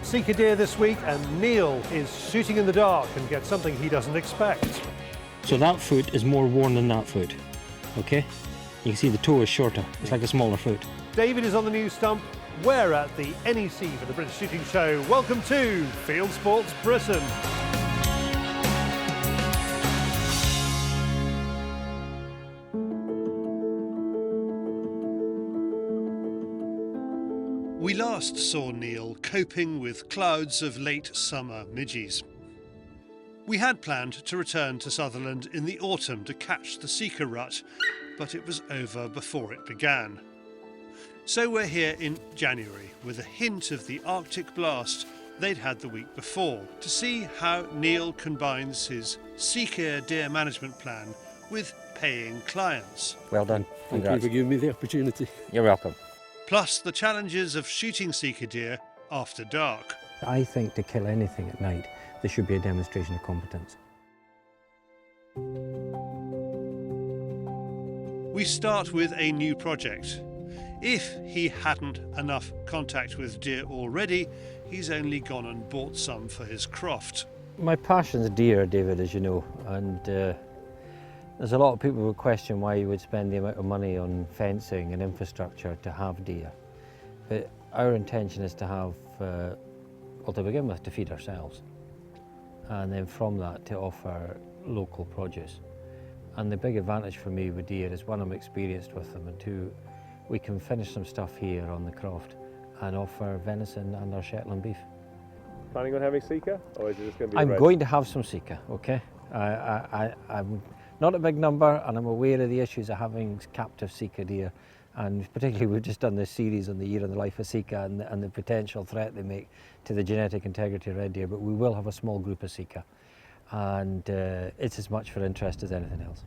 Sika deer this week, and Neil is shooting in the dark and gets something he doesn't expect. So that foot is more worn than that foot, okay? You can see the toe is shorter, it's like a smaller foot. David is on the new stump. We're at the NEC for the British Shooting Show. Welcome to Fieldsports Britain. We last saw Neil coping with clouds of late summer midges. We had planned to return to Sutherland in the autumn to catch the Sika rut, but it was over before it began. So we're here in January with a hint of the Arctic blast they'd had the week before to see how Neil combines his Sika deer management plan with paying clients. Well done. Thank you for giving me the opportunity. You're welcome. Plus the challenges of shooting Sika deer after dark. I think to kill anything at night, there should be a demonstration of competence. We start with a new project. If he hadn't enough contact with deer already, he's only gone and bought some for his croft. My passion's deer, David, as you know, and there's a lot of people who question why you would spend the amount of money on fencing and infrastructure to have deer. But our intention is to have, well, to begin with, to feed ourselves, and then from that to offer local produce. And the big advantage for me with deer is, one, I'm experienced with them, and two, we can finish some stuff here on the croft and offer venison and our Shetland beef. Planning on having Sika, or is it just going to be I'm going to have some Sika, okay? I'm not a big number, and I'm aware of the issues of having captive Sika deer, and particularly we've just done this series on the year in the life of Sika and the potential threat they make to the genetic integrity of red deer, but we will have a small group of Sika, and it's as much for interest as anything else.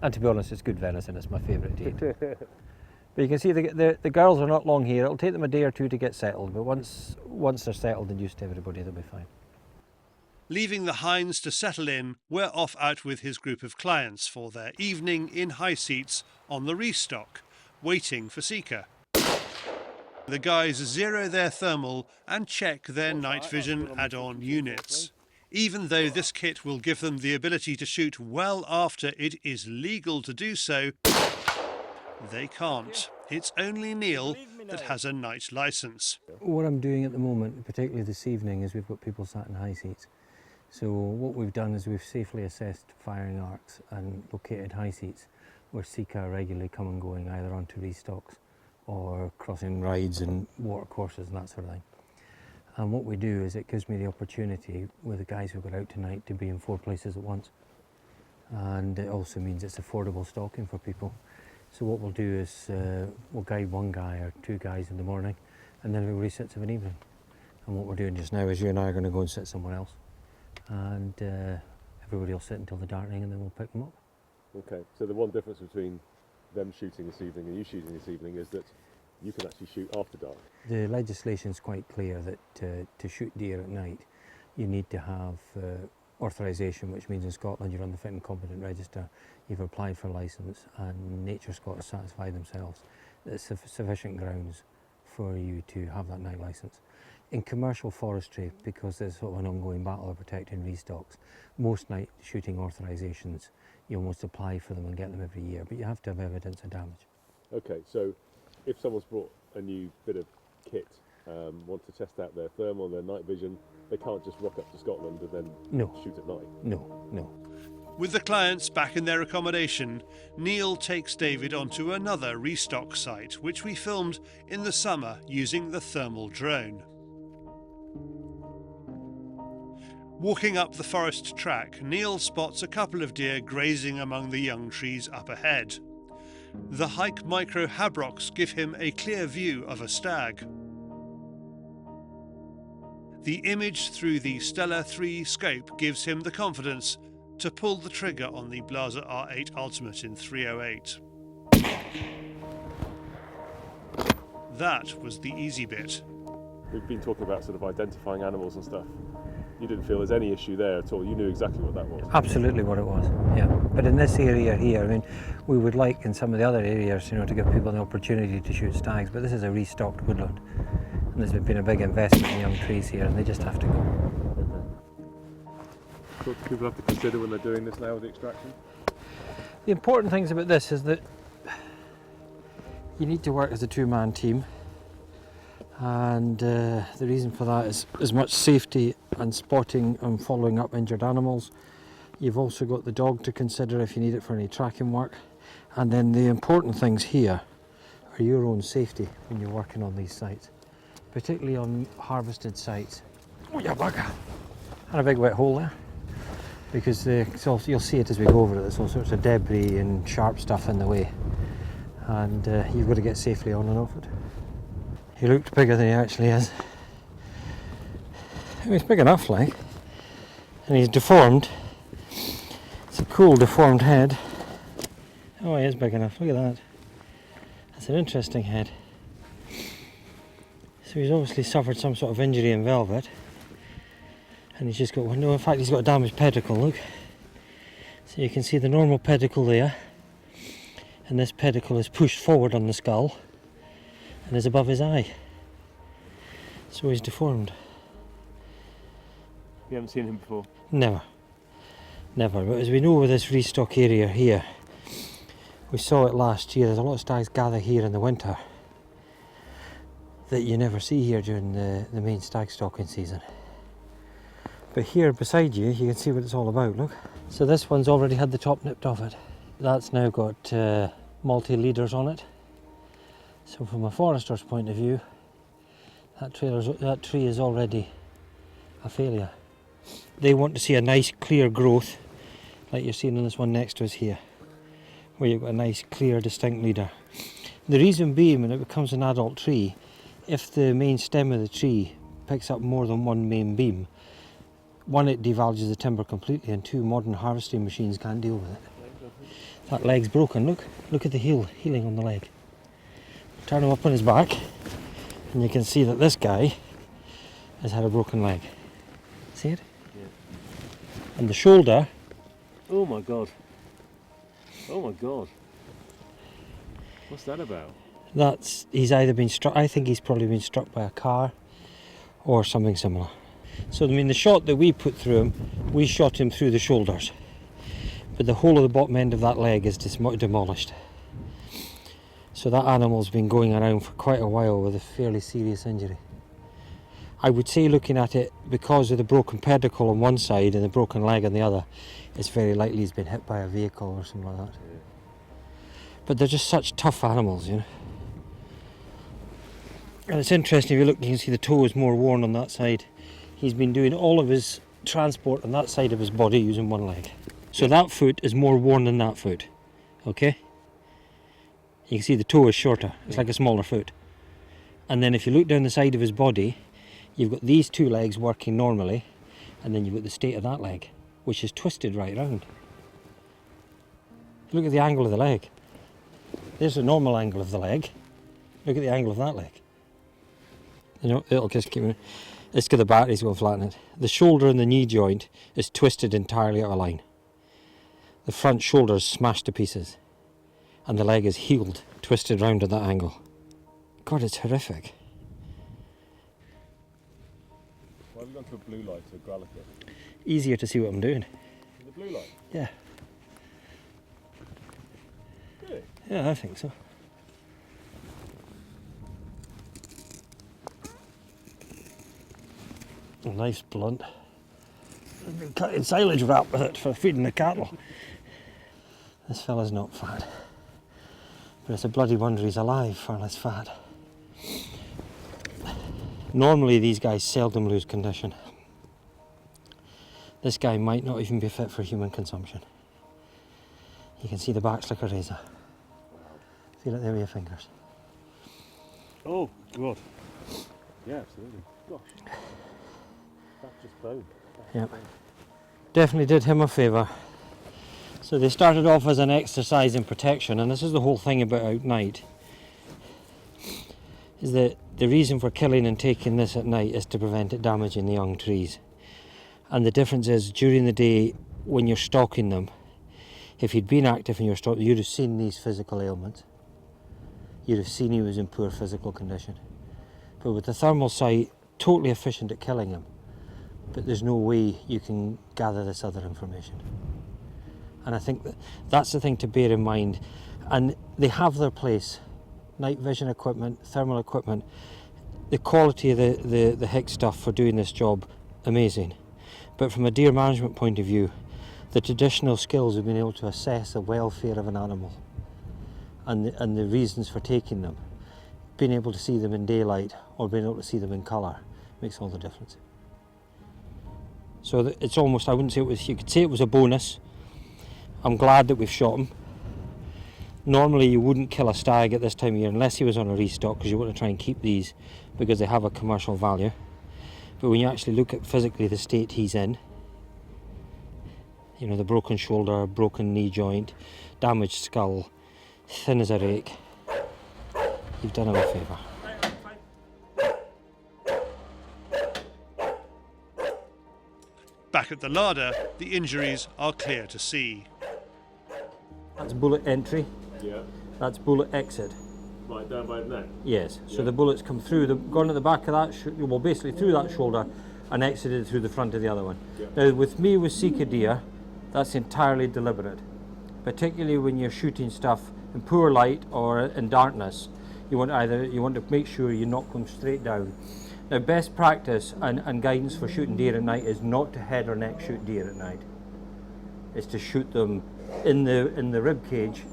And to be honest, it's good venison, it's my favourite to eat. But you can see the girls are not long here. It'll take them a day or two to get settled, but once they're settled and used to everybody, they'll be fine. Leaving the hinds to settle in, we're off out with his group of clients for their evening in high seats on the restock, waiting for Sika. The guys zero their thermal and check their night vision add-on units. Even though this kit will give them the ability to shoot well after it is legal to do so, they can't. It's only Neil that has a night licence. What I'm doing at the moment, particularly this evening, is we've got people sat in high seats. So what we've done is we've safely assessed firing arcs and located high seats where Sika are regularly come and going, either onto restocks or crossing rides and water courses and that sort of thing. And what we do is it gives me the opportunity with the guys who got out tonight to be in 4 places at once. And it also means it's affordable stalking for people. So what we'll do is we'll guide 1 guy or 2 guys in the morning, and then everybody sits of an evening. And what we're doing just now is you and I are going to go and sit somewhere else, and everybody will sit until the darkening, and then we'll pick them up. Okay, so the one difference between them shooting this evening and you shooting this evening is that you can actually shoot after dark. The legislation is quite clear that to shoot deer at night, you need to have authorisation, which means in Scotland you're on the fit and competent register, you've applied for a licence, and Nature Scot has satisfied themselves that it's sufficient grounds for you to have that night licence. In commercial forestry, because there's sort of an ongoing battle of protecting restocks, most night shooting authorisations, you almost apply for them and get them every year, but you have to have evidence of damage. Okay, so if someone's brought a new bit of kit, want to test out their thermal, their night vision, they can't just rock up to Scotland and then shoot at night? No. With the clients back in their accommodation, Neil takes David onto another restock site, which we filmed in the summer using the thermal drone. Walking up the forest track, Neil spots a couple of deer grazing among the young trees up ahead. The Hike Micro Habrocks give him a clear view of a stag. The image through the Stellar 3 scope gives him the confidence to pull the trigger on the Blaser R8 Ultimate in 308. That was the easy bit. We've been talking about sort of identifying animals and stuff. You didn't feel there's any issue there at all? You knew exactly what that was? Absolutely what it was, yeah. But in this area here, I mean, we would like in some of the other areas, to give people the opportunity to shoot stags, but this is a restocked woodland. And there's been a big investment in young trees here, and they just have to go. What do people have to consider when they're doing this now with the extraction? The important things about this is that you need to work as a two-man team, and the reason for that is as much safety and spotting and following up injured animals. You've also got the dog to consider if you need it for any tracking work, and then the important things here are your own safety when you're working on these sites, particularly on harvested sites. Oh, you bugger! And a big wet hole there, because you'll see it as we go over it. There's all sorts of debris and sharp stuff in the way, and you've got to get safely on and off it. He looked bigger than he actually is. I mean, he's big enough, like, and he's deformed. It's a cool deformed head. Oh, he is big enough. Look at that. That's an interesting head. So he's obviously suffered some sort of injury in velvet, and he's just got one. No, in fact, he's got a damaged pedicle. Look. So you can see the normal pedicle there, and this pedicle is pushed forward on the skull and is above his eye. So he's deformed. You haven't seen him before? Never. Never. But as we know with this restock area here, we saw it last year, there's a lot of stags gather here in the winter that you never see here during the main stag stalking season. But here beside you, you can see what it's all about, look. So this one's already had the top nipped off it. That's now got multi-leaders on it. So from a forester's point of view, that tree is already a failure. They want to see a nice clear growth, like you're seeing in this one next to us here, where you've got a nice clear distinct leader. The reason being, when it becomes an adult tree, if the main stem of the tree picks up more than one main beam, one, it devalues the timber completely, and two, modern harvesting machines can't deal with it. That leg's broken, look at the healing on the leg. Turn him up on his back, and you can see that this guy has had a broken leg. See it? Yeah. And the shoulder. Oh my god. Oh my god. What's that about? He's either been struck, I think he's probably been struck by a car or something similar. So I mean, the shot that we put through him, we shot him through the shoulders, but the whole of the bottom end of that leg is demolished. So that animal's been going around for quite a while with a fairly serious injury. I would say, looking at it, because of the broken pedicle on one side and the broken leg on the other, it's very likely he's been hit by a vehicle or something like that. Yeah. But they're just such tough animals, you know. And it's interesting, if you look, you can see the toe is more worn on that side. He's been doing all of his transport on that side of his body using one leg. So that foot is more worn than that foot, okay? You can see the toe is shorter, it's like a smaller foot. And then if you look down the side of his body, you've got these two legs working normally, and then you've got the state of that leg, which is twisted right round. Look at the angle of the leg. There's the normal angle of the leg. Look at the angle of that leg. You know, it'll just keep... It's got the batteries going flatten it. The shoulder and the knee joint is twisted entirely out of line. The front shoulder is smashed to pieces, and the leg is healed, twisted round at that angle. God, it's horrific. Why have you gone to a blue light to a gralica? Easier to see what I'm doing. The blue light? Yeah. Really? Yeah, I think so. A nice blunt. I've been cutting silage wrap with it for feeding the cattle. This fella's not fat, but it's a bloody wonder he's alive for less fat. Normally these guys seldom lose condition. This guy might not even be fit for human consumption. You can see the back's like a razor. Feel it there with your fingers. Oh, God. Yeah, absolutely. Gosh. That's just bone. Yep. Definitely did him a favour. So they started off as an exercise in protection, and this is the whole thing about out night, is that the reason for killing and taking this at night is to prevent it damaging the young trees. And the difference is, during the day when you're stalking them, if you'd been active in your stalk, you'd have seen these physical ailments. You'd have seen he was in poor physical condition. But with the thermal sight, totally efficient at killing him, but there's no way you can gather this other information. And I think that's the thing to bear in mind. And they have their place. Night vision equipment, thermal equipment, the quality of the HIC stuff for doing this job, amazing. But from a deer management point of view, the traditional skills of being able to assess the welfare of an animal and the reasons for taking them, being able to see them in daylight or being able to see them in colour, makes all the difference. So it's almost, I wouldn't say it was, you could say it was a bonus. I'm glad that we've shot him. Normally you wouldn't kill a stag at this time of year unless he was on a restock, because you want to try and keep these because they have a commercial value. But when you actually look at physically the state he's in, you know, the broken shoulder, broken knee joint, damaged skull, thin as a rake, you've done him a favour. Back at the larder, the injuries are clear to see. That's bullet entry. Yeah. That's bullet exit. Right down by the neck. Yes. So Yeah. the bullets come through, gone at the back of that, well, basically through that shoulder, and exited through the front of the other one. Yeah. Now, with me with Sika deer, that's entirely deliberate. Particularly when you're shooting stuff in poor light or in darkness, you want to make sure you knock them straight down. Now, best practice and guidance for shooting deer at night is not to head or neck shoot deer at night. It's to shoot them in the rib cage.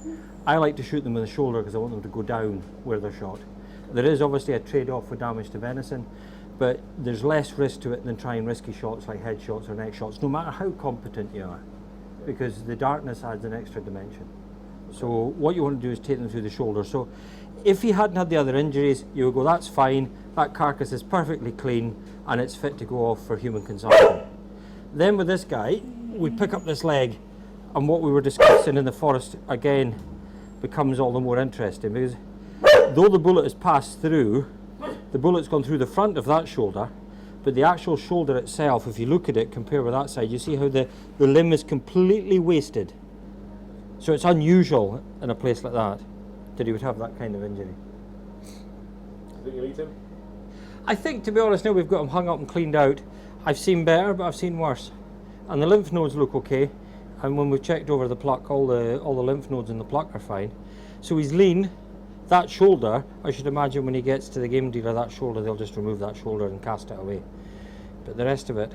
I like to shoot them in the shoulder because I want them to go down where they're shot. There is obviously a trade-off with damage to venison, but there's less risk to it than trying risky shots like head shots or neck shots, no matter how competent you are, because the darkness adds an extra dimension. So what you want to do is take them through the shoulder. So if he hadn't had the other injuries, you would go, that's fine, that carcass is perfectly clean and it's fit to go off for human consumption. Then with this guy, we pick up this leg, and what we were discussing in the forest again becomes all the more interesting, because though the bullet has passed through, the bullet's gone through the front of that shoulder, but the actual shoulder itself, if you look at it, compare with that side, you see how the limb is completely wasted. So it's unusual in a place like that he would have that kind of injury. Do you think you'll eat him? I think, to be honest, now we've got him hung up and cleaned out, I've seen better, but I've seen worse. And the lymph nodes look okay, and when we've checked over the pluck, all the lymph nodes in the pluck are fine. So he's lean. That shoulder, I should imagine when he gets to the game dealer, that shoulder, they'll just remove that shoulder and cast it away. But the rest of it,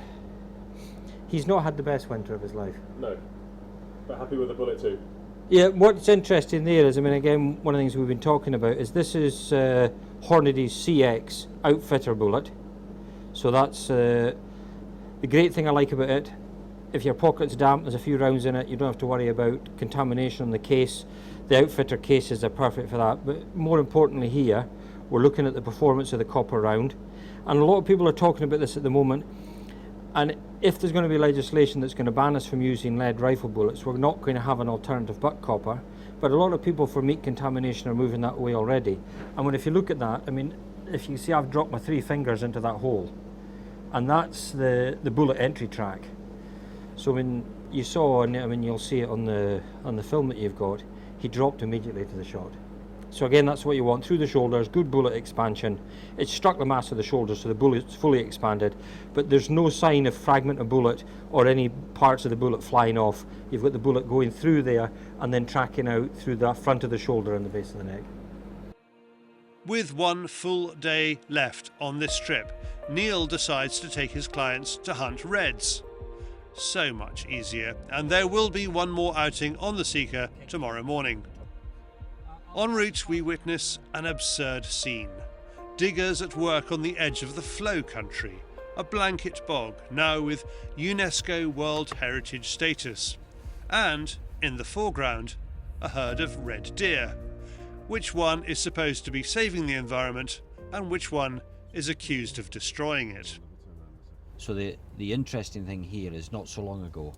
he's not had the best winter of his life. No. But happy with the bullet too? Yeah, what's interesting there is, I mean, again, one of the things we've been talking about is this is Hornady's CX outfitter bullet. So that's the great thing I like about it. If your pocket's damp, there's a few rounds in it, you don't have to worry about contamination on the case. The outfitter cases are perfect for that. But more importantly here, we're looking at the performance of the copper round. And a lot of people are talking about this at the moment. And if there's going to be legislation that's going to ban us from using lead rifle bullets, we're not going to have an alternative but copper. But a lot of people for meat contamination are moving that way already. And when if you look at that, I mean, if you see I've dropped my 3 fingers into that hole, and that's the bullet entry track. So when you saw, and I mean you'll see it on the film that you've got, he dropped immediately to the shot. So again, that's what you want, through the shoulders, good bullet expansion. It struck the mass of the shoulder, so the bullet's fully expanded, but there's no sign of fragment of bullet or any parts of the bullet flying off. You've got the bullet going through there and then tracking out through the front of the shoulder and the base of the neck. With one full day left on this trip, Neil decides to take his clients to hunt reds. So much easier, and there will be one more outing on the Sika tomorrow morning. En route, we witness an absurd scene. Diggers at work on the edge of the flow country, a blanket bog now with UNESCO World Heritage status. And, in the foreground, a herd of red deer. Which one is supposed to be saving the environment, and which one is accused of destroying it? So the interesting thing here is, not so long ago,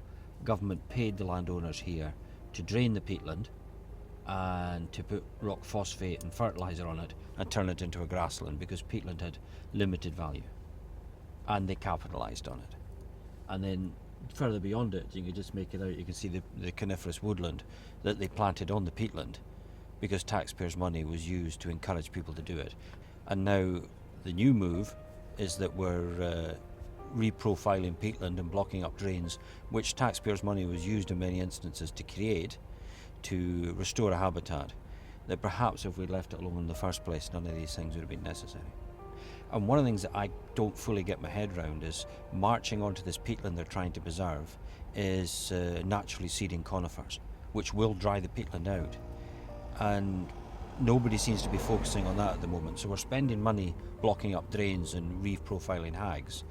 government paid the landowners here to drain the peatland and to put rock phosphate and fertiliser on it and turn it into a grassland, because peatland had limited value, and they capitalised on it. And then further beyond it, you can just make it out, you can see the coniferous woodland that they planted on the peatland, because taxpayers' money was used to encourage people to do it. And now The new move is that we're reprofiling peatland and blocking up drains, which taxpayers' money was used in many instances to create, to restore a habitat that perhaps if we'd left it alone in the first place, none of these things would have been necessary. And one of the things that I don't fully get my head around is marching onto this peatland they're trying to preserve is naturally seeding conifers, which will dry the peatland out. And nobody seems to be focusing on that at the moment. So we're spending money blocking up drains and reef profiling hags.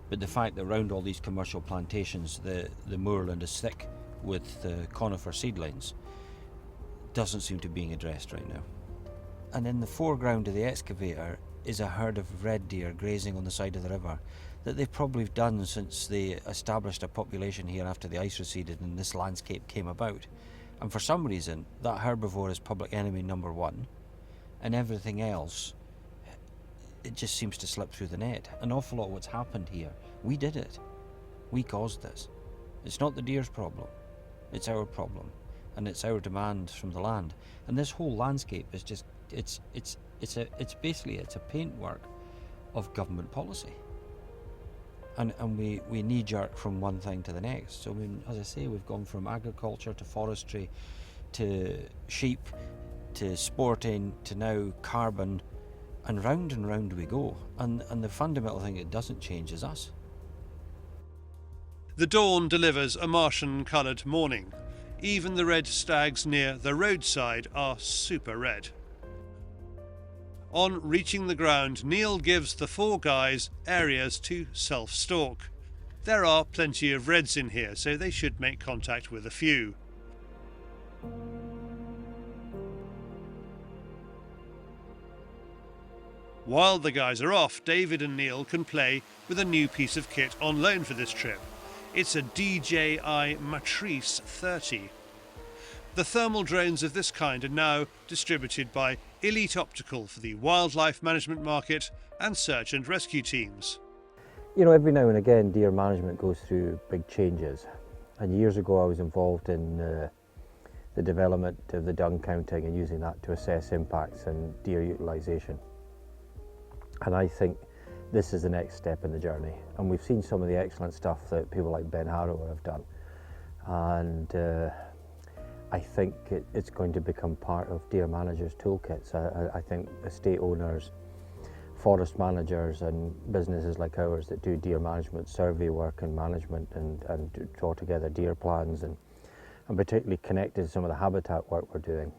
But the fact that around all these commercial plantations, the moorland is thick with conifer seedlings doesn't seem to be being addressed right now. And in the foreground of the excavator is a herd of red deer grazing on the side of the river that they've probably done since they established a population here after the ice receded and this landscape came about. And for some reason, that herbivore is public enemy number one, and everything else, it just seems to slip through the net. An awful lot of what's happened here, we did it. We caused this. It's not the deer's problem. It's our problem. And it's our demand from the land. And this whole landscape is just, it's basically a paintwork of government policy. And we knee-jerk from one thing to the next. So, I mean, as I say, we've gone from agriculture to forestry to sheep to sporting to now carbon, and round we go. And the fundamental thing that doesn't change is us. The dawn delivers a Martian-coloured morning. Even the red stags near the roadside are super red. On reaching the ground, Niall gives the four guys areas to self-stalk. There are plenty of reds in here, so they should make contact with a few. While the guys are off, David and Niall can play with a new piece of kit on loan for this trip. It's a DJI Matrice 30. The thermal drones of this kind are now distributed by Elite Optical for the wildlife management market and search and rescue teams. You know, every now and again deer management goes through big changes, and years ago I was involved in the development of the dung counting and using that to assess impacts and deer utilisation. And I think this is the next step in the journey, and we've seen some of the excellent stuff that people like Ben Harrow have done, and I think it's going to become part of deer managers' toolkits. I think estate owners, forest managers and businesses like ours that do deer management, survey work and management and draw together deer plans and particularly connected to some of the habitat work we're doing,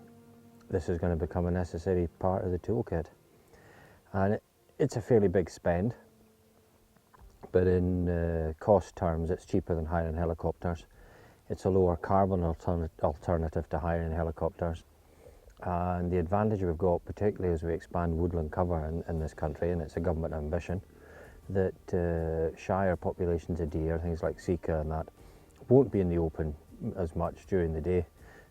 this is going to become a necessary part of the toolkit. And it's a fairly big spend, but in cost terms it's cheaper than hiring helicopters. It's a lower carbon alternative to hiring helicopters. And the advantage we've got, particularly as we expand woodland cover in this country, and it's a government ambition, that shire populations of deer, things like Sika and that, won't be in the open as much during the day.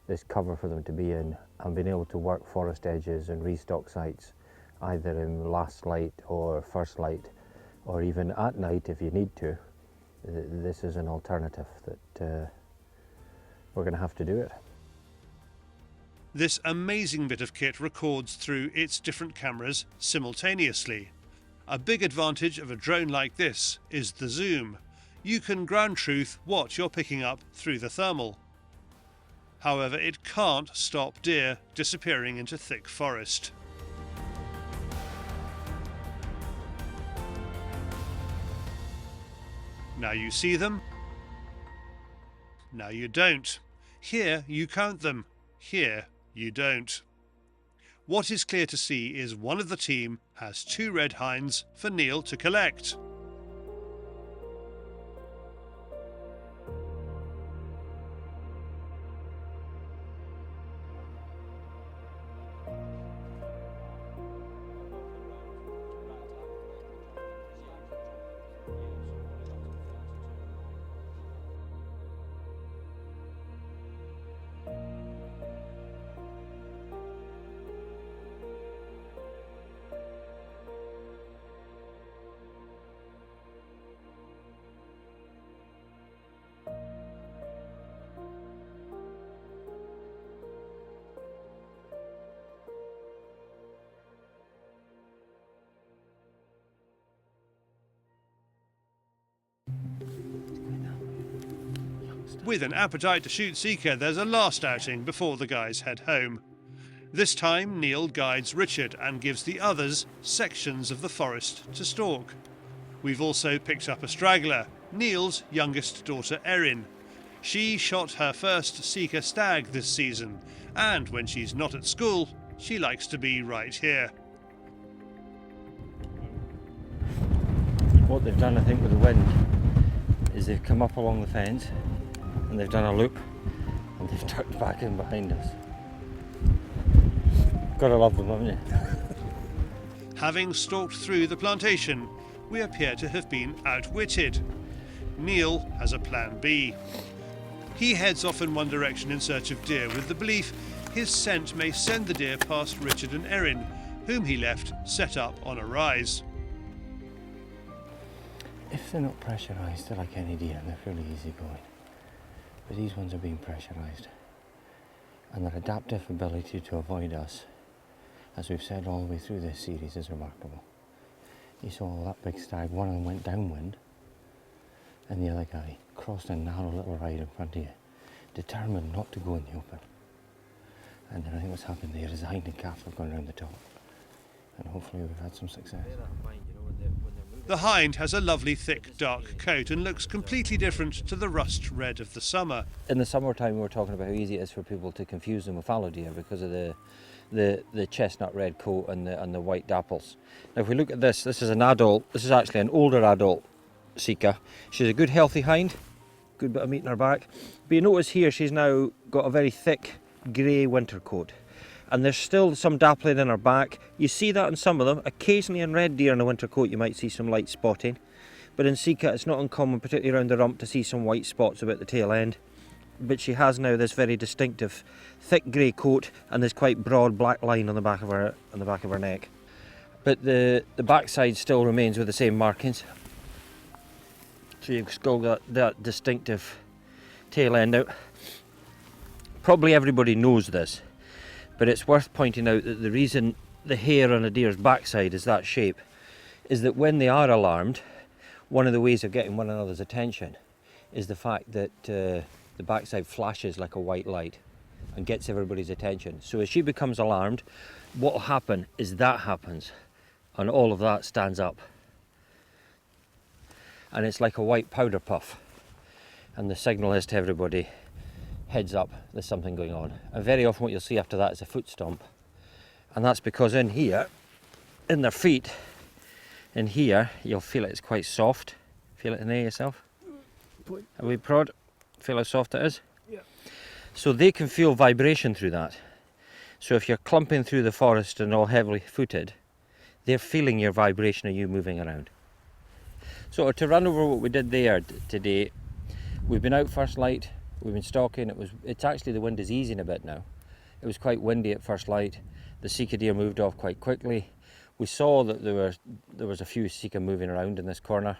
There's cover for them to be in, and being able to work forest edges and restock sites, either in last light or first light, or even at night if you need to. This is an alternative that we're going to have to do it. This amazing bit of kit records through its different cameras simultaneously. A big advantage of a drone like this is the zoom. You can ground truth what you're picking up through the thermal. However, it can't stop deer disappearing into thick forest. Now you see them, now you don't. Here you count them, here you don't. What is clear to see is one of the team has 2 red hinds for Niall to collect. With an appetite to shoot Sika, there's a last outing before the guys head home. This time, Niall guides Richard and gives the others sections of the forest to stalk. We've also picked up a straggler, Niall's youngest daughter Erin. She shot her first Sika stag this season, and when she's not at school, she likes to be right here. What they've done, I think, with the wind is they've come up along the fence and they've done a loop and they've tucked back in behind us. Gotta love them, haven't you? Having stalked through the plantation, we appear to have been outwitted. Niall has a plan B. He heads off in one direction in search of deer with the belief his scent may send the deer past Richard and Erin, whom he left set up on a rise. If they're not pressurised, they're like any deer and they're fairly easy going. But these ones are being pressurised. And their adaptive ability to avoid us, as we've said all the way through this series, is remarkable. You saw that big stag, one of them went downwind, and the other guy crossed a narrow little ride in front of you, determined not to go in the open. And then I think what's happened there is the hind and calf have gone around the top. And hopefully we've had some success. The hind has a lovely thick dark coat and looks completely different to the rust red of the summer. In the summertime we were talking about how easy it is for people to confuse them with fallow deer because of the chestnut red coat and the white dapples. Now if we look at this is an adult, this is actually an older adult Sika. She's a good healthy hind, good bit of meat in her back. But you notice here she's now got a very thick grey winter coat. And there's still some dappling in her back. You see that in some of them. Occasionally in red deer in a winter coat you might see some light spotting. But in Sika it's not uncommon, particularly around the rump, to see some white spots about the tail end. But she has now this very distinctive thick grey coat and this quite broad black line on the back of her neck. But the backside still remains with the same markings. So you've still got that distinctive tail end out. Probably everybody knows this. But it's worth pointing out that the reason the hair on a deer's backside is that shape is that when they are alarmed, one of the ways of getting one another's attention is the fact that the backside flashes like a white light and gets everybody's attention. So as she becomes alarmed, what will happen is that happens and all of that stands up. And it's like a white powder puff. And the signal is to everybody, heads up, there's something going on. And very often what you'll see after that is a foot stomp. And that's because in here, in their feet, in here, you'll feel it's quite soft. Feel it in there yourself? A wee prod. Feel how soft it is? Yeah. So they can feel vibration through that. So if you're clumping through the forest and all heavily footed, they're feeling your vibration of you moving around. So to run over what we did there today, we've been out first light, we've been stalking. It's actually, the wind is easing a bit now. It was quite windy at first light. The Sika deer moved off quite quickly. We saw that there was a few Sika moving around in this corner.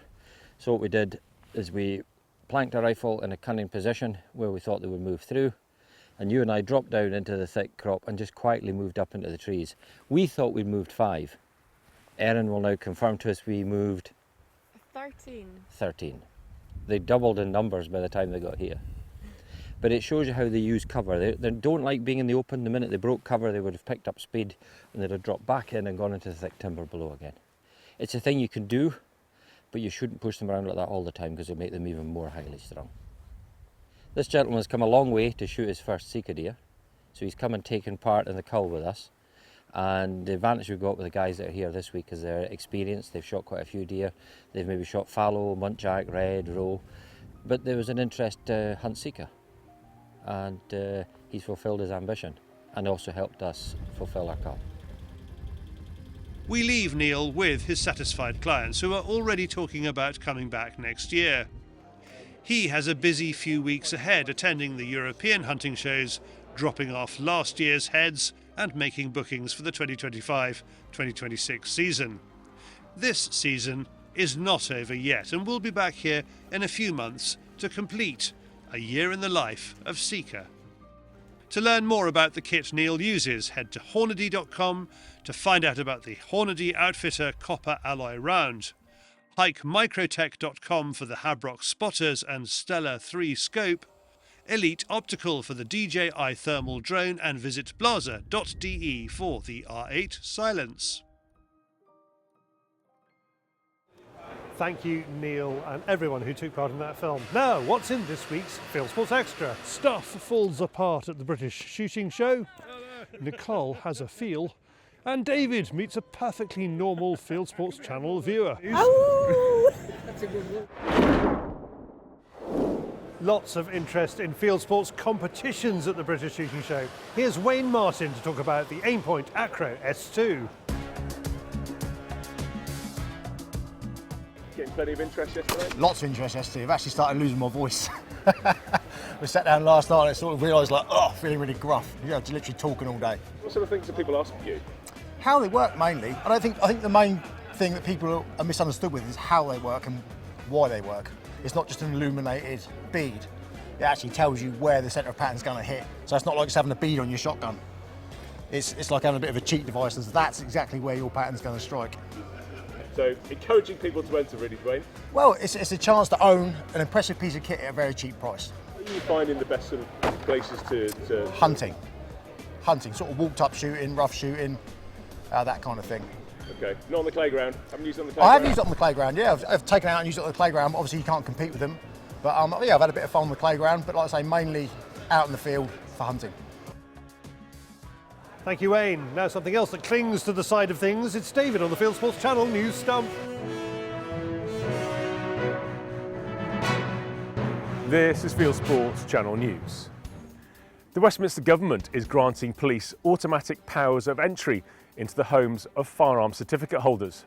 So what we did is we planked a rifle in a cunning position where we thought they would move through, and you and I dropped down into the thick crop and just quietly moved up into the trees. We thought we'd moved 5. Erin will now confirm to us we moved 13. They doubled in numbers by the time they got here. But it shows you how they use cover. They don't like being in the open. The minute they broke cover, they would have picked up speed and they'd have dropped back in and gone into the thick timber below again. It's a thing you can do, but you shouldn't push them around like that all the time because it'll make them even more highly strung. This gentleman has come a long way to shoot his first Sika deer. So he's come and taken part in the cull with us. And the advantage we've got with the guys that are here this week is their experience. They've shot quite a few deer. They've maybe shot fallow, muntjac, red, roe. But there was an interest to hunt Sika. And he's fulfilled his ambition and also helped us fulfill our cull. We leave Niall with his satisfied clients who are already talking about coming back next year. He has a busy few weeks ahead attending the European hunting shows, dropping off last year's heads and making bookings for the 2025-2026 season. This season is not over yet and we'll be back here in a few months to complete a year in the life of Sika. To learn more about the kit Niall uses, head to hornady.com to find out about the Hornady Outfitter Copper Alloy Round. Hike microtech.com for the Habrock Spotters and Stella 3 scope, Elite Optical for the DJI thermal drone, and visit blaser.de for the R8 Silence. Thank you, Neil, and everyone who took part in that film. Now, what's in this week's Fieldsports Extra? Stuff falls apart at the British shooting show. Nicole has a feel. And David meets a perfectly normal Fieldsports Channel viewer. Oh! That's a good one. Lots of interest in Fieldsports competitions at the British shooting show. Here's Wayne Martin to talk about the Aimpoint Acro S2. Getting plenty of interest yesterday? Lots of interest yesterday. I've actually started losing my voice. We sat down last night and I sort of realised, like, feeling really gruff. You know, just literally talking all day. What sort of things do people ask you? How they work mainly. And I think the main thing that people are misunderstood with is how they work and why they work. It's not just an illuminated bead. It actually tells you where the centre of pattern's going to hit. So it's not like just having a bead on your shotgun. It's like having a bit of a cheat device, as that's exactly where your pattern's going to strike. So encouraging people to enter, really, Dwayne. Well, it's a chance to own an impressive piece of kit at a very cheap price. What are you finding the best sort of places to... Hunting, sort of walked up shooting, rough shooting, that kind of thing. Okay, not on the playground. Haven't used it on the playground? I have used it on the playground, yeah. I've taken it out and used it on the playground. Obviously, you can't compete with them. But yeah, I've had a bit of fun on the playground, but like I say, mainly out in the field for hunting. Thank you, Wayne. Now something else that clings to the side of things. It's David on the Fieldsports Channel News Stump. This is Fieldsports Channel News. The Westminster Government is granting police automatic powers of entry into the homes of firearms certificate holders.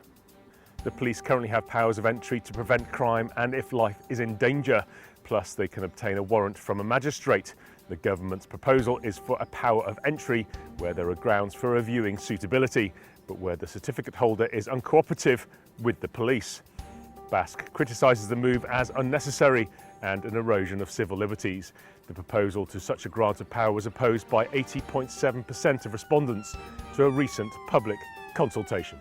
The police currently have powers of entry to prevent crime and if life is in danger. Plus, they can obtain a warrant from a magistrate. The government's proposal is for a power of entry where there are grounds for reviewing suitability, but where the certificate holder is uncooperative with the police. Basque criticises the move as unnecessary and an erosion of civil liberties. The proposal to such a grant of power was opposed by 80.7% of respondents to a recent public consultation.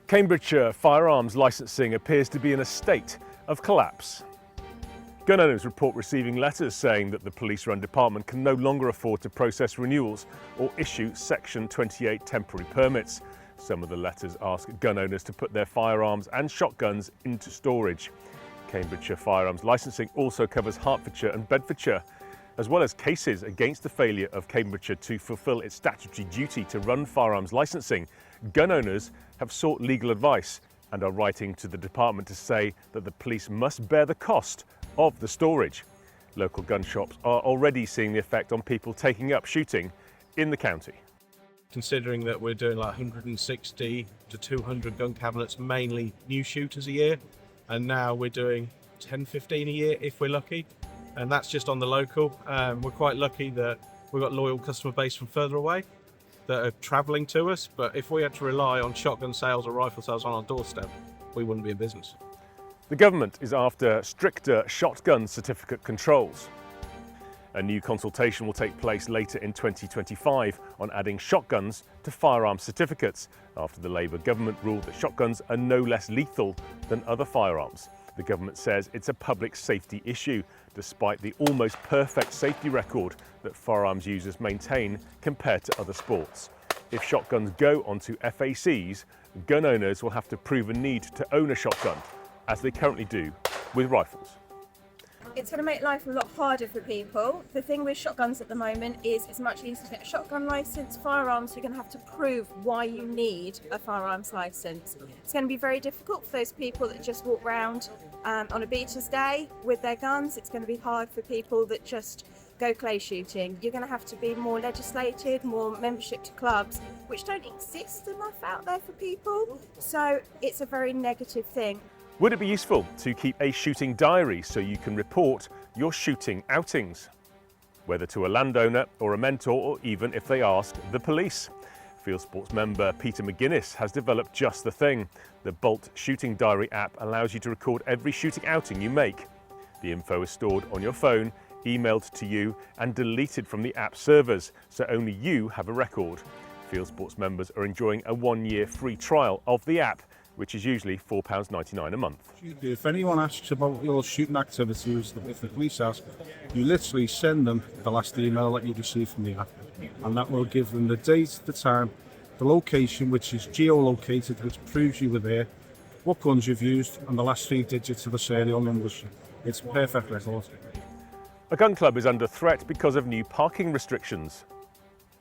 Cambridgeshire firearms licensing appears to be in a state of collapse. Gun owners report receiving letters saying that the police-run department can no longer afford to process renewals or issue Section 28 temporary permits. Some of the letters ask gun owners to put their firearms and shotguns into storage. Cambridgeshire firearms licensing also covers Hertfordshire and Bedfordshire, as well as cases against the failure of Cambridgeshire to fulfil its statutory duty to run firearms licensing. Gun owners have sought legal advice and are writing to the department to say that the police must bear the cost of the storage. Local gun shops are already seeing the effect on people taking up shooting in the county. Considering that we're doing like 160 to 200 gun cabinets, mainly new shooters a year, and now we're doing 10, 15 a year if we're lucky, and that's just on the local. We're quite lucky that we've got loyal customer base from further away that are travelling to us, but if we had to rely on shotgun sales or rifle sales on our doorstep, we wouldn't be in business. The government is after stricter shotgun certificate controls. A new consultation will take place later in 2025 on adding shotguns to firearm certificates after the Labour government ruled that shotguns are no less lethal than other firearms. The government says it's a public safety issue, despite the almost perfect safety record that firearms users maintain compared to other sports. If shotguns go onto FACs, gun owners will have to prove a need to own a shotgun, as they currently do with rifles. It's going to make life a lot harder for people. The thing with shotguns at the moment is it's much easier to get a shotgun licence. Firearms, you're going to have to prove why you need a firearms licence. It's going to be very difficult for those people that just walk around on a beacher's day with their guns. It's going to be hard for people that just go clay shooting. You're going to have to be more legislated, more membership to clubs, which don't exist enough out there for people. So it's a very negative thing. Would it be useful to keep a shooting diary so you can report your shooting outings, whether to a landowner or a mentor, or even if they ask the police? Fieldsports member Peter McGuinness has developed just the thing. The Bolt shooting diary app allows you to record every shooting outing you make. The info is stored on your phone, emailed to you and deleted from the app servers, so only you have a record. Fieldsports members are enjoying a 1-year free trial of the app, which is usually £4.99 a month. If anyone asks about your shooting activities with the police ask, you literally send them the last email that you received from the app, and that will give them the date, the time, the location, which is geolocated, which proves you were there, what guns you've used, and the last 3 digits of the serial numbers. It's a perfect record. A gun club is under threat because of new parking restrictions.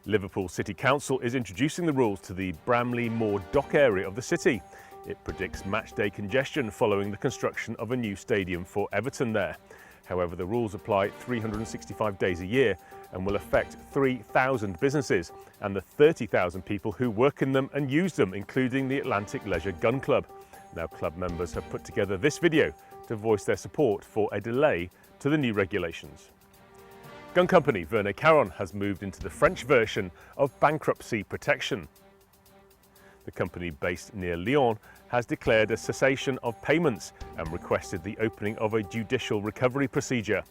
Liverpool City Council is introducing the rules to the Bramley Moor dock area of the city. It predicts match-day congestion following the construction of a new stadium for Everton there. However, the rules apply 365 days a year and will affect 3,000 businesses and the 30,000 people who work in them and use them, including the Atlantic Leisure Gun Club. Now, club members have put together this video to voice their support for a delay to the new regulations. Gun company Verne Caron has moved into the French version of bankruptcy protection. The company, based near Lyon, has declared a cessation of payments and requested the opening of a judicial recovery procedure.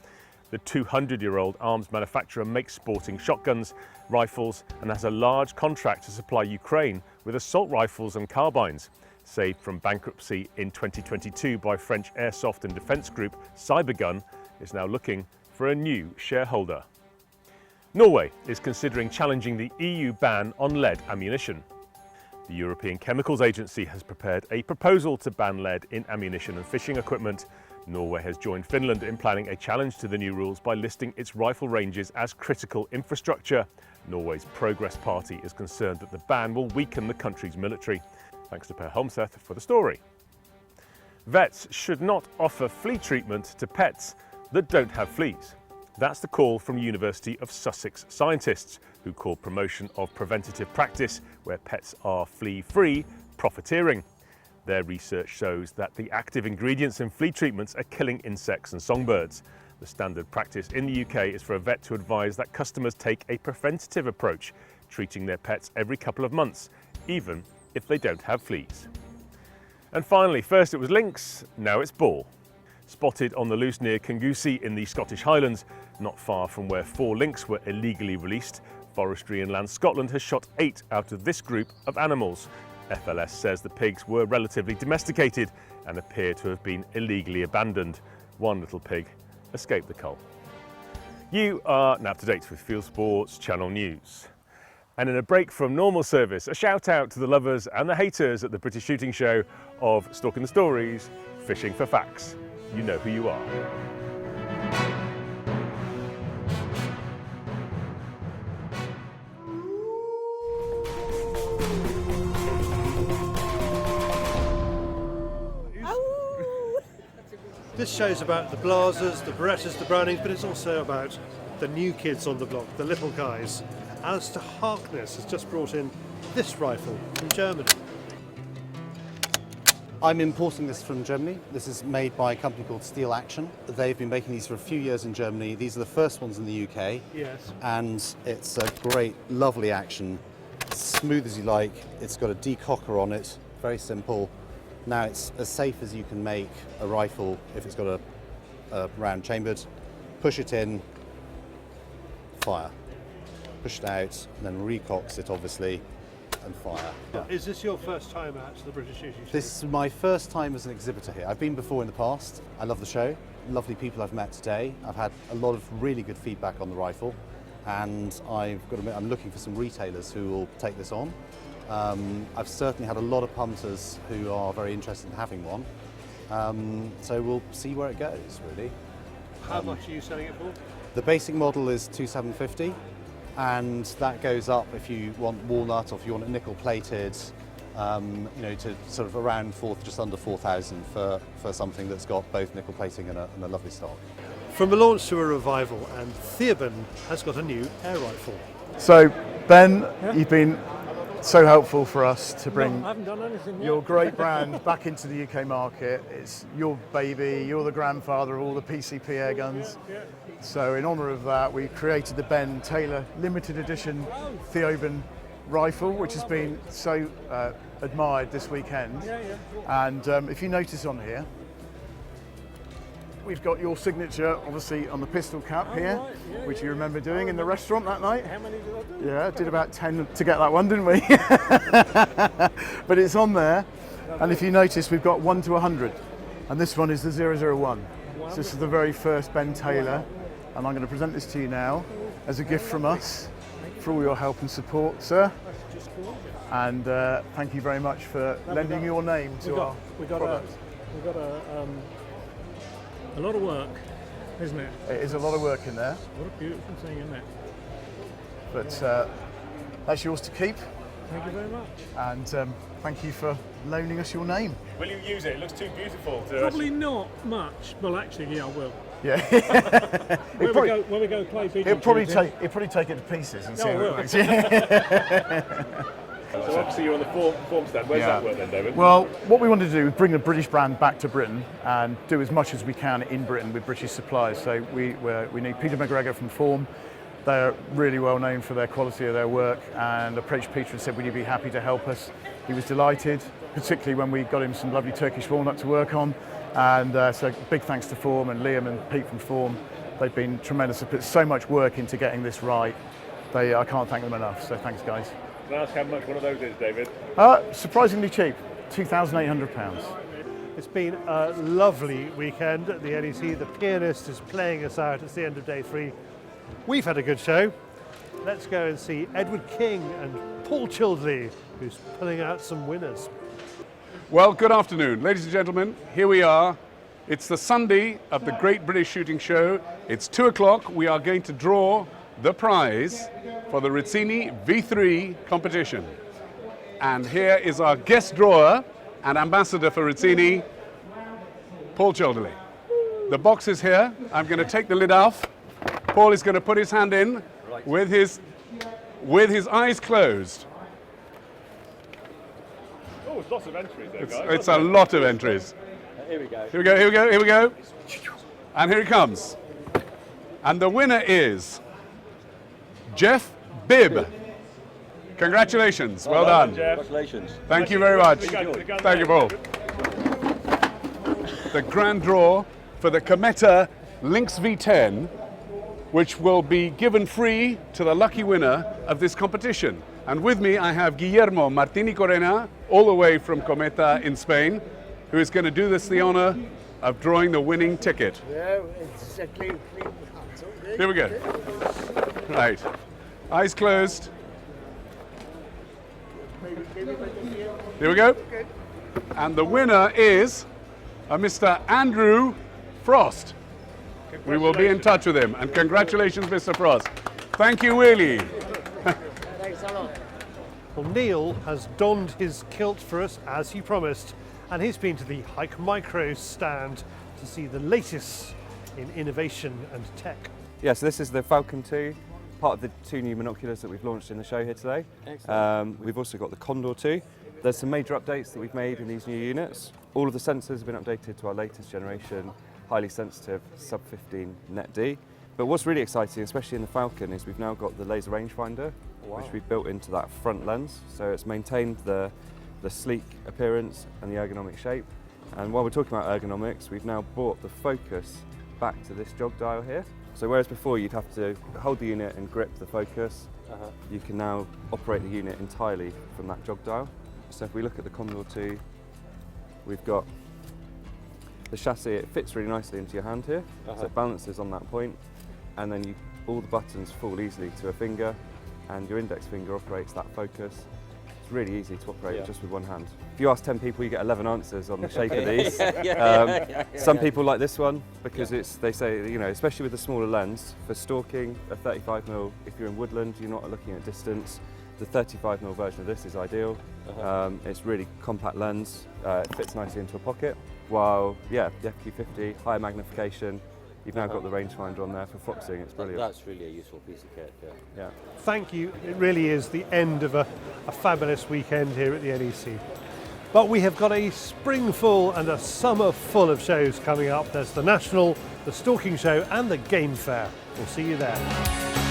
The 200-year-old arms manufacturer makes sporting shotguns, rifles, and has a large contract to supply Ukraine with assault rifles and carbines. Saved from bankruptcy in 2022 by French airsoft and defence group Cybergun, is now looking for a new shareholder. Norway is considering challenging the EU ban on lead ammunition. The European Chemicals Agency has prepared a proposal to ban lead in ammunition and fishing equipment. Norway has joined Finland in planning a challenge to the new rules by listing its rifle ranges as critical infrastructure. Norway's Progress Party is concerned that the ban will weaken the country's military. Thanks to Per Holmseth for the story. Vets should not offer flea treatment to pets that don't have fleas. That's the call from University of Sussex scientists, who call promotion of preventative practice where pets are flea-free profiteering. Their research shows that the active ingredients in flea treatments are killing insects and songbirds. The standard practice in the UK is for a vet to advise that customers take a preventative approach, treating their pets every couple of months, even if they don't have fleas. And finally, first it was lynx, now it's boar. Spotted on the loose near Kingussie in the Scottish Highlands, not far from where 4 lynx were illegally released, Forestry and Land Scotland has shot 8 out of this group of animals. FLS says the pigs were relatively domesticated and appear to have been illegally abandoned. One little pig escaped the cull. You are now up to date with Fieldsports Channel News. And in a break from normal service, a shout out to the lovers and the haters at the British Shooting Show of Stalking the Stories, Fishing for Facts. You know who you are. This show's about the Blazers, the Berettas, the Brownings, but it's also about the new kids on the block, the little guys. Alistair Harkness has just brought in this rifle from Germany. I'm importing this from Germany. This is made by a company called Steel Action. They've been making these for a few years in Germany. These are the first ones in the UK. Yes. And it's a great, lovely action. Smooth as you like. It's got a decocker on it. Very simple. Now it's as safe as you can make a rifle if it's got a round chambered. Push it in, fire. Push it out, and then recocks it obviously, and fire. Is this your first time at the British Shooting Show? This is my first time as an exhibitor here. I've been before in the past. I love the show. Lovely people I've met today. I've had a lot of really good feedback on the rifle, and I've got to admit, I'm looking for some retailers who will take this on. I've certainly had a lot of punters who are very interested in having one. So we'll see where it goes, really. How much are you selling it for? The basic model is $2,750. And that goes up if you want walnut or if you want it nickel plated, you know, to sort of around just under 4,000 for something that's got both nickel plating and a lovely stock. From a launch to a revival, and Theoben has got a new air rifle. So Ben, you've been so helpful for us to bring I haven't done anything yet. your great brand back into the UK market. It's your baby, you're the grandfather of all the PCP air guns. Yeah. So in honour of that, we created the Ben Taylor limited edition Theoben rifle, which has been so admired this weekend. And if you notice on here, we've got your signature obviously on the pistol cap here, which you remember doing in the restaurant that night. How many did I do? Yeah, did about 10 to get that one, didn't we? But it's on there. And if you notice, we've got 1 to 100, and this one is the 001. So this is the very first Ben Taylor, and I'm going to present this to you now as a gift from us for all your help and support, sir. And thank you very much for lending your name to our product. We've got a lot of work, isn't it? It is a lot of work in there. What a beautiful thing, isn't it? But that's yours to keep. Thank you very much. And thank you for loaning us your name. Will you use it? It looks too beautiful to Probably not much. Well, actually, yeah, I will. Yeah. when we go play pigeon He'll probably shooting. take it to pieces and see I how it will. looks. So obviously you're on the form stand. Where's that work then, David? Well, what we want to do is bring the British brand back to Britain and do as much as we can in Britain with British suppliers. So we need Peter McGregor from Form. They're really well known for their quality of their work, and approached Peter and said, would you be happy to help us? He was delighted, particularly when we got him some lovely Turkish walnut to work on. And so big thanks to Form and Liam and Pete from Form. They've been tremendous. They've put so much work into getting this right. I can't thank them enough, so thanks guys. Can I ask how much one of those is, David? Surprisingly cheap, £2,800. It's been a lovely weekend at the NEC. The pianist is playing us out. It's the end of day 3. We've had a good show. Let's go and see Edward King and Paul Childley, who's pulling out some winners. Well, good afternoon, ladies and gentlemen. Here we are. It's the Sunday of the Great British Shooting Show. It's 2 o'clock. We are going to draw the prize for the Rizzini V3 competition. And here is our guest drawer and ambassador for Rizzini, Paul Childley. The box is here. I'm going to take the lid off. Paul is going to put his hand in with his eyes closed. Oh, it's lots of entries there, guys. It's a lot of entries. Here we go. Here we go, here we go, here we go. And here it comes. And the winner is Jeff Bibb. Congratulations. Well done. Jeff. Congratulations. Thank you very much. Thank you, Paul. The grand draw for the Cometa Lynx V10, which will be given free to the lucky winner of this competition. And with me I have Guillermo Martini Corena, all the way from Cometa in Spain, who is going to do us the honor of drawing the winning ticket. Yeah, it's a clean. Here we go. Right. Eyes closed. Here we go. And the winner is Mr. Andrew Frost. We will be in touch with him. And congratulations, Mr. Frost. Thank you, Willie. Thanks a lot. Well, Neil has donned his kilt for us, as he promised, and he's been to the Hike Micro stand to see the latest in innovation and tech. Yeah, so this is the Falcon 2, part of the 2 new binoculars that we've launched in the show here today. Excellent. We've also got the Condor 2. There's some major updates that we've made in these new units. All of the sensors have been updated to our latest generation, highly sensitive sub-15 net-D. But what's really exciting, especially in the Falcon, is we've now got the laser rangefinder, which we've built into that front lens. So it's maintained the sleek appearance and the ergonomic shape. And while we're talking about ergonomics, we've now brought the focus back to this jog dial here. So whereas before you'd have to hold the unit and grip the focus, you can now operate the unit entirely from that jog dial. So if we look at the Condor 2, we've got the chassis, it fits really nicely into your hand here, so it balances on that point, and then all the buttons fall easily to a finger, and your index finger operates that focus. It's really easy to operate just with one hand. If you ask 10 people, you get 11 answers on the shape of these. Some people like this one because they say, you know, especially with the smaller lens, for stalking a 35mm, if you're in woodland, you're not looking at distance. The 35mm version of this is ideal. It's really compact lens, it fits nicely into a pocket. While, the FQ50, higher magnification, you've now got the rangefinder on there for foxing, it's brilliant. That's really a useful piece of kit, yeah. Thank you. It really is the end of a fabulous weekend here at the NEC. But we have got a spring full and a summer full of shows coming up. There's the National, the Stalking Show and the Game Fair. We'll see you there.